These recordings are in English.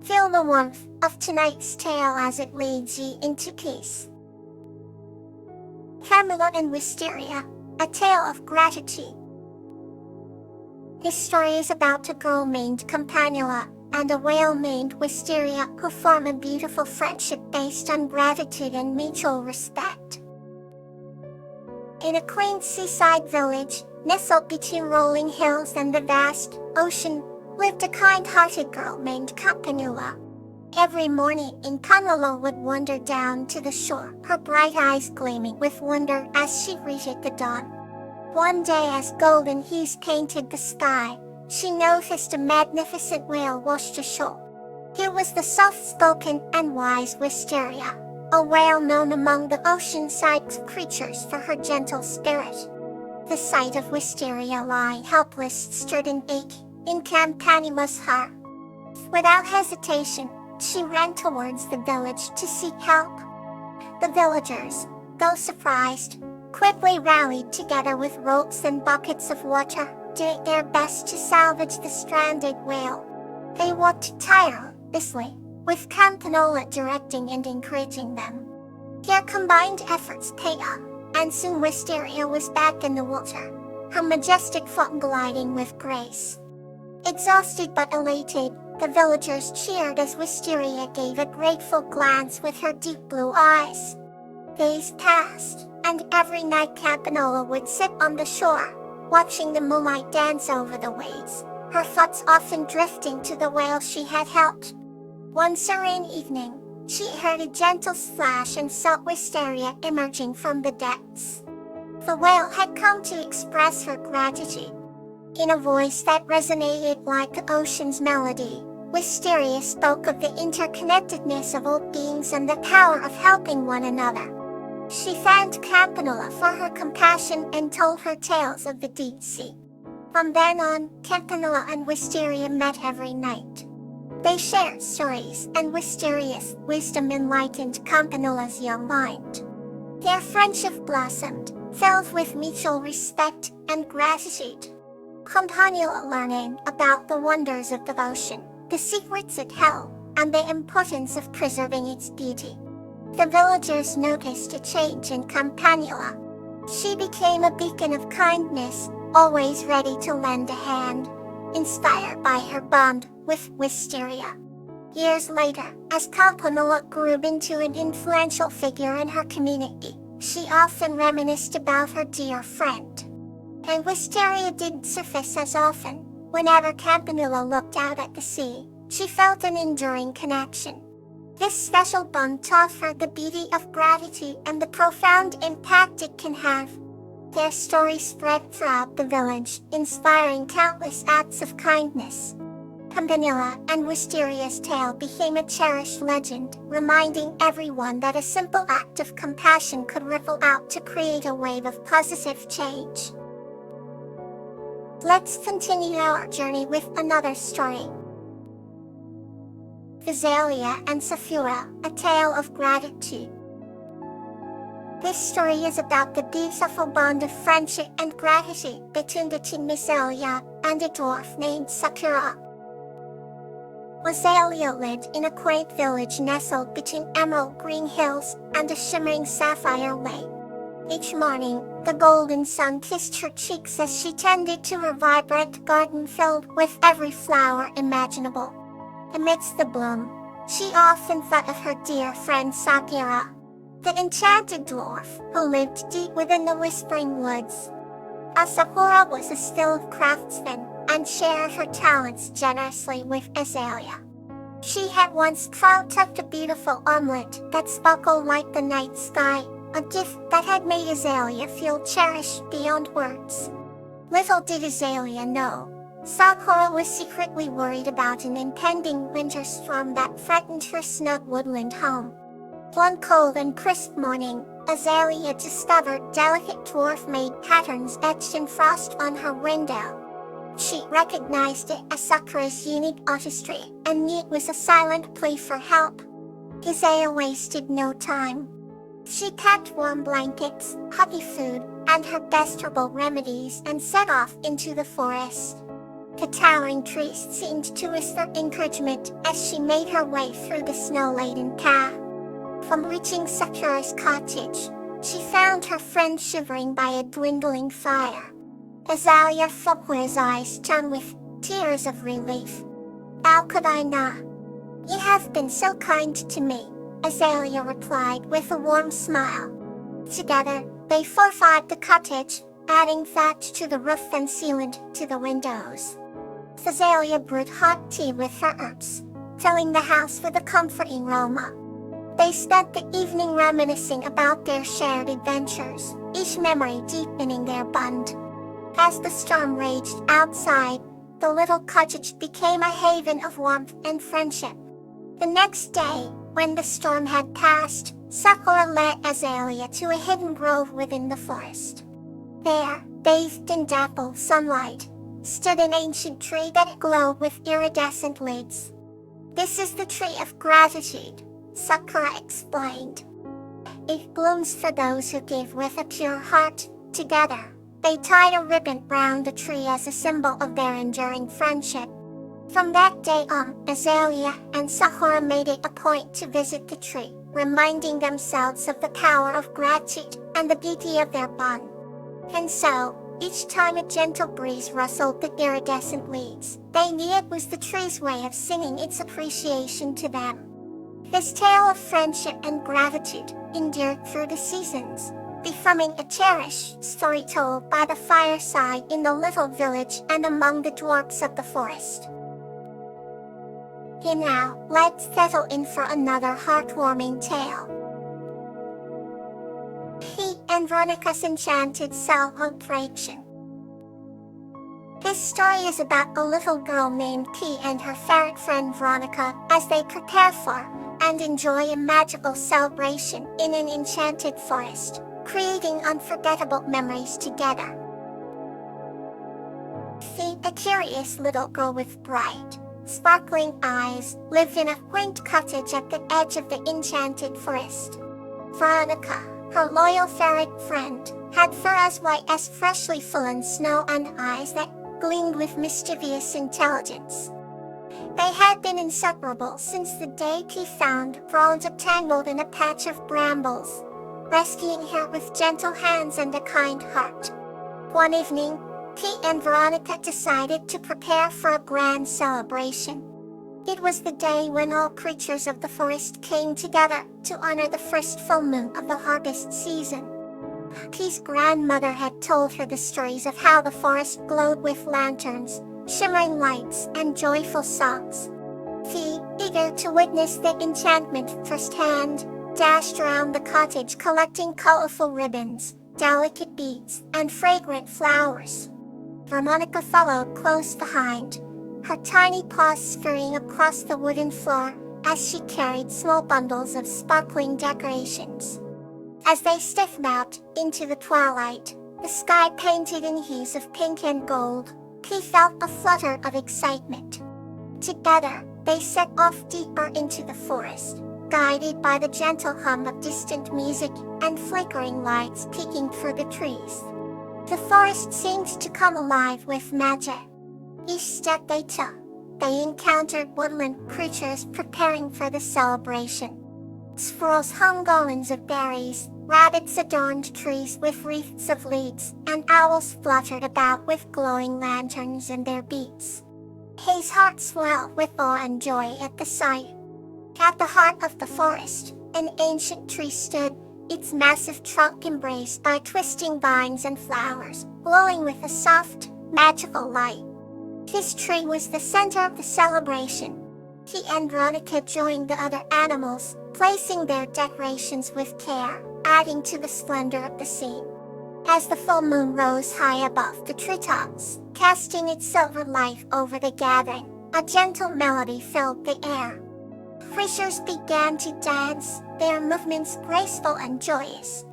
Feel the warmth of tonight's tale as it leads you into peace. Camelot and Wisteria, a tale of gratitude. This story is about a girl named Campanula and a whale named Wisteria who form a beautiful friendship based on gratitude and mutual respect. In a quaint seaside village, nestled between rolling hills and the vast ocean, lived a kind-hearted girl named Campanula. Every morning, Campanula would wander down to the shore, her bright eyes gleaming with wonder as she greeted the dawn. One day, as golden hues painted the sky, she noticed a magnificent whale washed ashore. It was the soft-spoken and wise Wisteria, a whale known among the ocean-side creatures for her gentle spirit. The sight of Wisteria lying helpless stirred an ache in Campanula's heart. Without hesitation, she ran towards the village to seek help. The villagers, though surprised, quickly rallied together with ropes and buckets of water, doing their best to salvage the stranded whale. They worked tirelessly, with Campanula directing and encouraging them. Their combined efforts paid off, and soon Wisteria was back in the water, her majestic form gliding with grace. Exhausted but elated, the villagers cheered as Wisteria gave a grateful glance with her deep blue eyes. Days passed, and every night Campanula would sit on the shore, watching the moonlight dance over the waves, her thoughts often drifting to the whale she had helped. One serene evening, she heard a gentle splash and saw Wisteria emerging from the depths. The whale had come to express her gratitude. In a voice that resonated like the ocean's melody, Wisteria spoke of the interconnectedness of all beings and the power of helping one another. She thanked Campanula for her compassion and told her tales of the deep sea. From then on, Campanula and Wisteria met every night. They shared stories, and Wisteria's wisdom enlightened Campanula's young mind. Their friendship blossomed, filled with mutual respect and gratitude. Campanula learning about the wonders of the ocean, the secrets it held, and the importance of preserving its beauty. The villagers noticed a change in Campanula. She became a beacon of kindness, always ready to lend a hand, inspired by her bond with Wisteria. Years later, as Campanula grew into an influential figure in her community, she often reminisced about her dear friend. And Wisteria didn't surface as often. Whenever Campanula looked out at the sea, she felt an enduring connection. This special bond taught her the beauty of gratitude and the profound impact it can have. Their story spread throughout the village, inspiring countless acts of kindness. Campanula and Wisteria's tale became a cherished legend, reminding everyone that a simple act of compassion could ripple out to create a wave of positive change. Let's continue our journey with another story. Azalea and Sapphira, a tale of gratitude. This story is about the beautiful bond of friendship and gratitude between the two Azalea and a dwarf named Sapphira. Azalea lived in a quaint village nestled between emerald green hills and a shimmering sapphire lake. Each morning, the golden sun kissed her cheeks as she tended to her vibrant garden filled with every flower imaginable. Amidst the bloom, she often thought of her dear friend Sapphira, the enchanted dwarf who lived deep within the whispering woods. Sapphira was a skilled craftsman and shared her talents generously with Azalea. She had once carved up a beautiful omelet that sparkled like the night sky, a gift that had made Azalea feel cherished beyond words. Little did Azalea know, Sapphira was secretly worried about an impending winter storm that threatened her snug woodland home. One cold and crisp morning, Azalea discovered delicate dwarf-made patterns etched in frost on her window. She recognized it as Sapphira's unique artistry and knew it was a silent plea for help. Azalea wasted no time. She packed warm blankets, puppy food, and her best herbal remedies and set off into the forest. The towering trees seemed to whisper encouragement as she made her way through the snow-laden path. From reaching Sakura's cottage, she found her friend shivering by a dwindling fire. Azalea felt his eyes shone with tears of relief. "How could I not? You have been so kind to me," Azalea replied with a warm smile. Together, they fortified the cottage, adding thatch to the roof and sealant to the windows. Azalea brewed hot tea with her herbs, filling the house with a comforting aroma. They spent the evening reminiscing about their shared adventures, each memory deepening their bond. As the storm raged outside, the little cottage became a haven of warmth and friendship. The next day, when the storm had passed, Sakura led Azalea to a hidden grove within the forest. There, bathed in dapple sunlight, stood an ancient tree that glowed with iridescent leaves. "This is the tree of gratitude," Sakura explained. "It blooms for those who give with a pure heart." Together, they tied a ribbon round the tree as a symbol of their enduring friendship. From that day on, Azalea and Sakura made it a point to visit the tree, reminding themselves of the power of gratitude and the beauty of their bond. And so, each time a gentle breeze rustled the iridescent leaves, they knew it was the tree's way of singing its appreciation to them. This tale of friendship and gratitude endured through the seasons, becoming a cherished story told by the fireside in the little village and among the dwarfs of the forest. And now, let's settle in for another heartwarming tale. Pete and Veronica's Enchanted Celebration. This story is about a little girl named Pete and her ferret friend Veronica as they prepare for and enjoy a magical celebration in an enchanted forest, creating unforgettable memories together. Pete, a curious little girl with bright, sparkling eyes, lived in a quaint cottage at the edge of the enchanted forest. Veronica, her loyal ferret friend, had fur as white as freshly fallen snow and eyes that gleamed with mischievous intelligence. They had been inseparable since the day Pete found Veronica tangled in a patch of brambles, rescuing her with gentle hands and a kind heart. One evening, Pete and Veronica decided to prepare for a grand celebration. It was the day when all creatures of the forest came together to honor the first full moon of the harvest season. Pete's grandmother had told her the stories of how the forest glowed with lanterns, shimmering lights, and joyful songs. Pete, eager to witness the enchantment firsthand, dashed around the cottage collecting colorful ribbons, delicate beads, and fragrant flowers. Veronica followed close behind, her tiny paws scurrying across the wooden floor as she carried small bundles of sparkling decorations. As they stepped out into the twilight, the sky painted in hues of pink and gold, Pete felt a flutter of excitement. Together, they set off deeper into the forest, guided by the gentle hum of distant music and flickering lights peeking through the trees. The forest seemed to come alive with magic. Each step they took, they encountered woodland creatures preparing for the celebration. Squirrels hung garlands of berries, rabbits adorned trees with wreaths of leaves, and owls fluttered about with glowing lanterns in their beaks. His heart swelled with awe and joy at the sight. At the heart of the forest, an ancient tree stood, its massive trunk embraced by twisting vines and flowers, glowing with a soft, magical light. This tree was the center of the celebration. He and Veronica joined the other animals, placing their decorations with care, adding to the splendor of the scene. As the full moon rose high above the treetops, casting its silver light over the gathering, a gentle melody filled the air. Creatures began to dance, their movements graceful and joyous.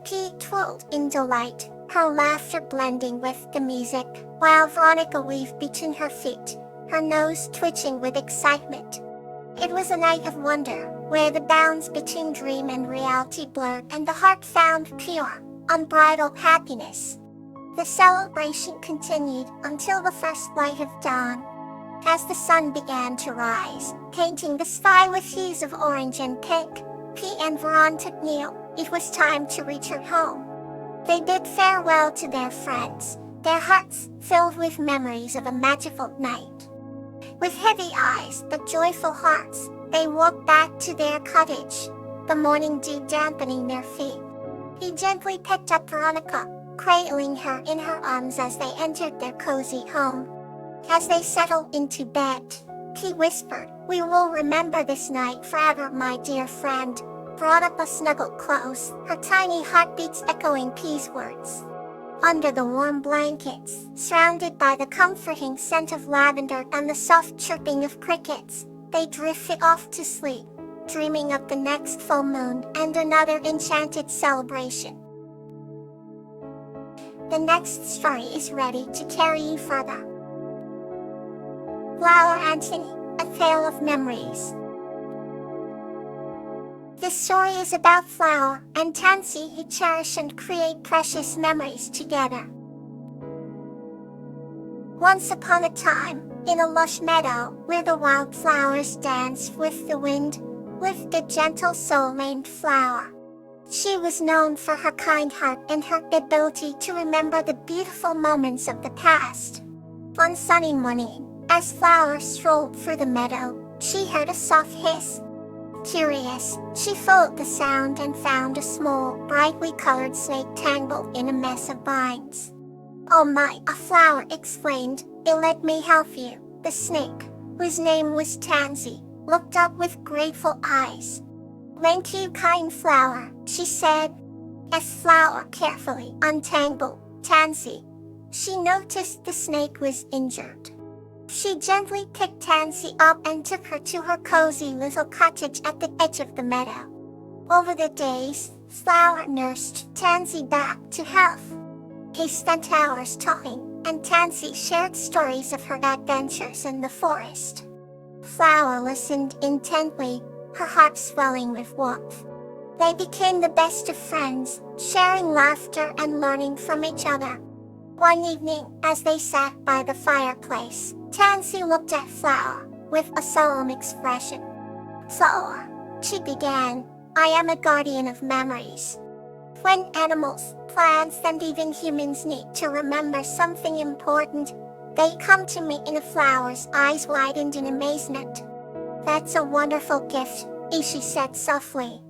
Pete twirled in delight, her laughter blending with the music, while Veronica weaved between her feet, her nose twitching with excitement. It was a night of wonder, where the bounds between dream and reality blurred and the heart found pure, unbridled happiness. The celebration continued until the first light of dawn. As the sun began to rise, painting the sky with hues of orange and pink, P and Veronica knew it was time to return home. They bid farewell to their friends, their hearts filled with memories of a magical night. With heavy eyes but joyful hearts, they walked back to their cottage, the morning dew dampening their feet. He gently picked up Veronica, cradling her in her arms as they entered their cozy home. As they settled into bed, he whispered, "We will remember this night forever, my dear friend." Veronica snuggled close, her tiny heartbeats echoing P's words. Under the warm blankets, surrounded by the comforting scent of lavender and the soft chirping of crickets, they drifted off to sleep, dreaming of the next full moon and another enchanted celebration. The next story is ready to carry you further. Flower Antony, A Tale of Memories. This story is about Flower and Tansy who cherish and create precious memories together. Once upon a time, in a lush meadow where the wildflowers danced with the wind, lived a gentle soul named Flower. She was known for her kind heart and her ability to remember the beautiful moments of the past. One sunny morning, as Flower strolled through the meadow, she heard a soft hiss. Curious, she followed the sound and found a small, brightly colored snake tangled in a mess of vines. "Oh my," a Flower exclaimed, "let me help you." The snake, whose name was Tansy, looked up with grateful eyes. "Thank you, kind Flower," she said. As Flower carefully untangled Tansy, she noticed the snake was injured. She gently picked Tansy up and took her to her cozy little cottage at the edge of the meadow. Over the days, Flower nursed Tansy back to health. He spent hours talking, and Tansy shared stories of her adventures in the forest. Flower listened intently, her heart swelling with warmth. They became the best of friends, sharing laughter and learning from each other. One evening, as they sat by the fireplace, Tansy looked at Flower with a solemn expression. "Flower," she began, "I am a guardian of memories. When animals, plants, and even humans need to remember something important, they come to me." In a Flower's eyes widened in amazement. "That's a wonderful gift," she said softly.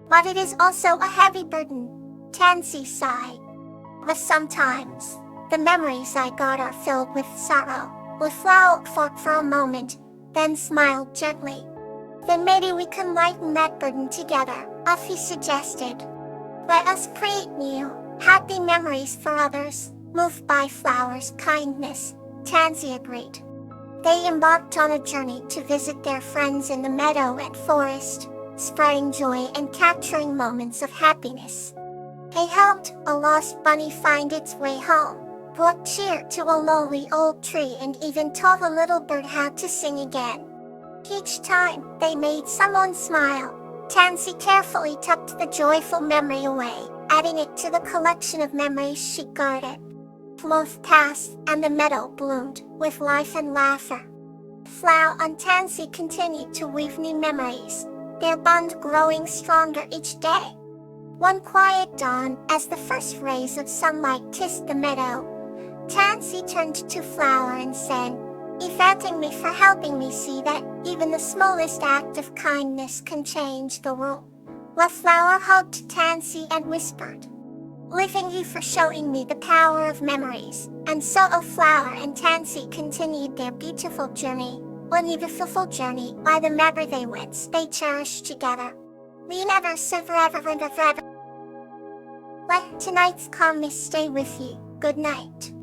"But it is also a heavy burden," Tansy sighed. "But sometimes, the memories I got are filled with sorrow." The Flower thought for a moment, then smiled gently. "Then maybe we can lighten that burden together," he suggested. "Let us create new, happy memories for others." Moved by Flower's kindness, Tansy agreed. They embarked on a journey to visit their friends in the meadow and forest, spreading joy and capturing moments of happiness. They helped a lost bunny find its way home, brought cheer to a lonely old tree, and even taught a little bird how to sing again. Each time they made someone smile, Tansy carefully tucked the joyful memory away, adding it to the collection of memories she guarded. Months passed, and the meadow bloomed with life and laughter. Flower and Tansy continued to weave new memories, their bond growing stronger each day. One quiet dawn, as the first rays of sunlight kissed the meadow, Tansy turned to Flower and said, "Thanking me for helping me see that even the smallest act of kindness can change the world." The Flower hugged Tansy and whispered, "Thank you for showing me the power of memories." And so Flower and Tansy continued their beautiful journey, by the memory they once they cherished together. We never forever and forever. Let tonight's calmness stay with you. Good night.